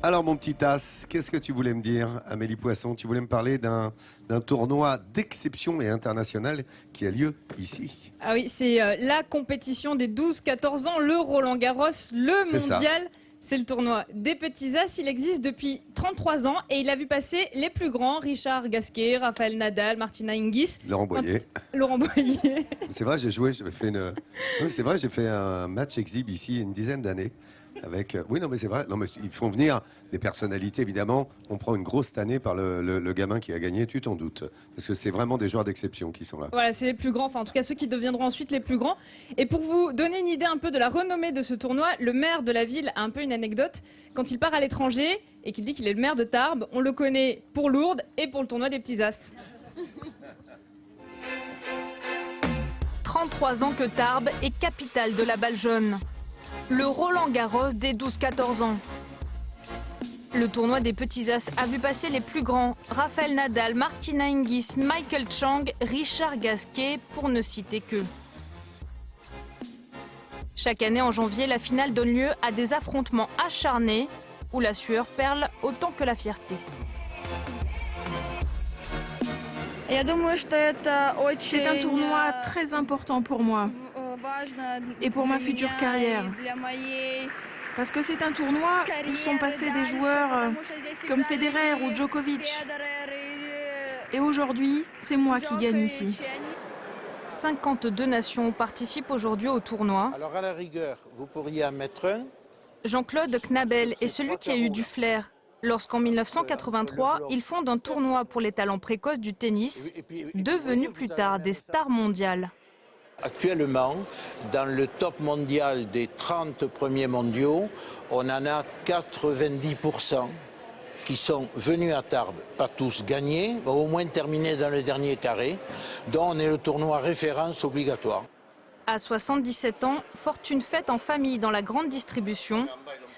Alors mon petit As, qu'est-ce que tu voulais me dire, Amélie Poisson? Tu voulais me parler d'un tournoi d'exception et international qui a lieu ici. Ah oui, c'est la compétition des 12-14 ans, le Roland-Garros, le C'est ça. mondial. C'est le tournoi des petits As. Il existe depuis 33 ans et il a vu passer les plus grands, Richard Gasquet, Rafael Nadal, Martina Hingis. Laurent Boyer. Laurent Boyer. C'est vrai, j'ai joué, j'avais fait une. Oui, c'est vrai, j'ai fait un match exhibe ici il y a une dizaine d'années. Avec. Oui, non, mais c'est vrai. Non, mais ils font venir des personnalités, évidemment. On prend une grosse tannée par le gamin qui a gagné, tu t'en doutes. Parce que c'est vraiment des joueurs d'exception qui sont là. Voilà, c'est les plus grands, enfin en tout cas ceux qui deviendront ensuite les plus grands. Et pour vous donner une idée un peu de la renommée de ce tournoi, le maire de la ville a un peu une anecdote. Quand il part à l'étranger et qu'il dit qu'il est le maire de Tarbes, on le connaît pour Lourdes et pour le tournoi des petits As. 33 ans que Tarbes est capitale de la balle jaune. Le Roland-Garros des 12-14 ans. Le tournoi des petits As a vu passer les plus grands, Rafael Nadal, Martina Hingis, Michael Chang, Richard Gasquet, pour ne citer qu'eux. Chaque année en janvier, la finale donne lieu à des affrontements acharnés où la sueur perle autant que la fierté. C'est un tournoi très important pour moi et pour ma future carrière. Parce que c'est un tournoi où sont passés des joueurs comme Federer ou Djokovic. Et aujourd'hui, c'est moi qui gagne ici. 52 nations participent aujourd'hui au tournoi. Alors à la rigueur, vous pourriez en mettre un. Jean-Claude Knabel est celui qui a eu du flair lorsqu'en 1983, il fonde un tournoi pour les talents précoces du tennis, devenus plus tard des stars mondiales. Actuellement, dans le top mondial des 30 premiers mondiaux, on en a 90% qui sont venus à Tarbes, pas tous gagnés, mais au moins terminés dans le dernier carré, dont on est le tournoi référence obligatoire. À 77 ans, fortune faite en famille dans la grande distribution,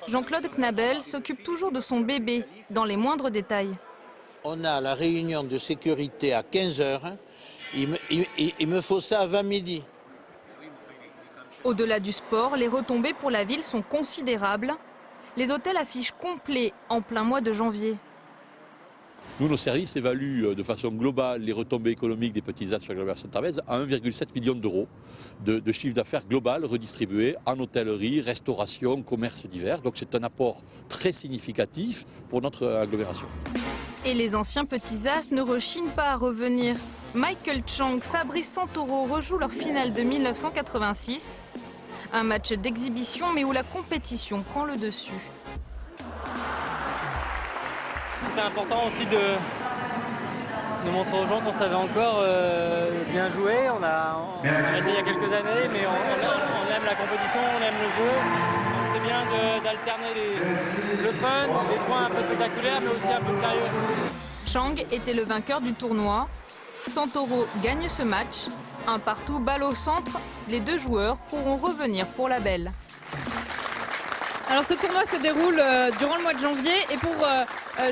Jean-Claude Knabel s'occupe toujours de son bébé dans les moindres détails. On a la réunion de sécurité à 15 h. Il me faut ça avant midi. Au-delà du sport, les retombées pour la ville sont considérables. Les hôtels affichent complet en plein mois de janvier. Nous, nos services évaluent de façon globale les retombées économiques des petits As sur l'agglomération tarbaise à 1,7 million d'euros de chiffre d'affaires global redistribué en hôtellerie, restauration, commerce divers. Donc c'est un apport très significatif pour notre agglomération. Et les anciens petits As ne rechignent pas à revenir. Michael Chang, Fabrice Santoro rejouent leur finale de 1986. Un match d'exhibition mais où la compétition prend le dessus. C'était important aussi de montrer aux gens qu'on savait encore bien jouer. On a arrêté il y a quelques années, mais on aime la compétition, on aime le jeu. Donc c'est bien d'alterner le fun, des points un peu spectaculaires, mais aussi un peu de sérieux. Chang était le vainqueur du tournoi. Santoro gagne ce match. Un partout, balle au centre. Les deux joueurs pourront revenir pour la belle. Alors ce tournoi se déroule durant le mois de janvier et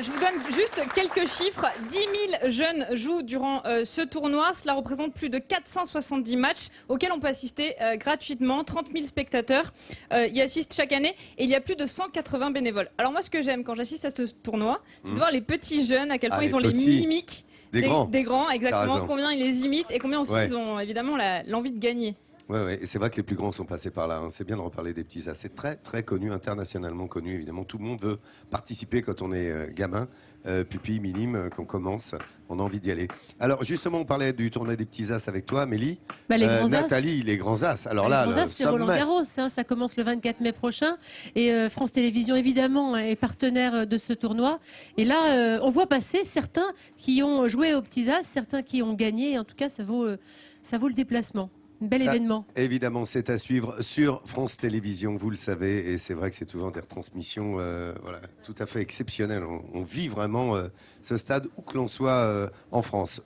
je vous donne juste quelques chiffres. 10 000 jeunes jouent durant ce tournoi. Cela représente plus de 470 matchs auxquels on peut assister gratuitement. 30 000 spectateurs y assistent chaque année et il y a plus de 180 bénévoles. Alors moi ce que j'aime quand j'assiste à ce tournoi, c'est de voir les petits jeunes, à quel point ils ont les mimiques des grands, exactement, combien ils les imitent et combien aussi ils ont évidemment l'envie de gagner. Oui, et c'est vrai que les plus grands sont passés par là. Hein. C'est bien de reparler des petits As. C'est très, très connu, internationalement connu, évidemment. Tout le monde veut participer quand on est gamin, pupille, minime, qu'on commence. On a envie d'y aller. Alors, justement, on parlait du tournoi des petits As avec toi, Amélie. Les grands Nathalie, les grands As. Alors les grands As, c'est Roland-Garros. Hein, ça commence le 24 mai prochain. Et France Télévisions, évidemment, est partenaire de ce tournoi. Et là, on voit passer certains qui ont joué aux petits As, certains qui ont gagné. En tout cas, ça vaut le déplacement. Bel événement. Évidemment, c'est à suivre sur France Télévisions, vous le savez, et c'est vrai que c'est toujours des retransmissions tout à fait exceptionnelles. On vit vraiment ce stade où que l'on soit en France.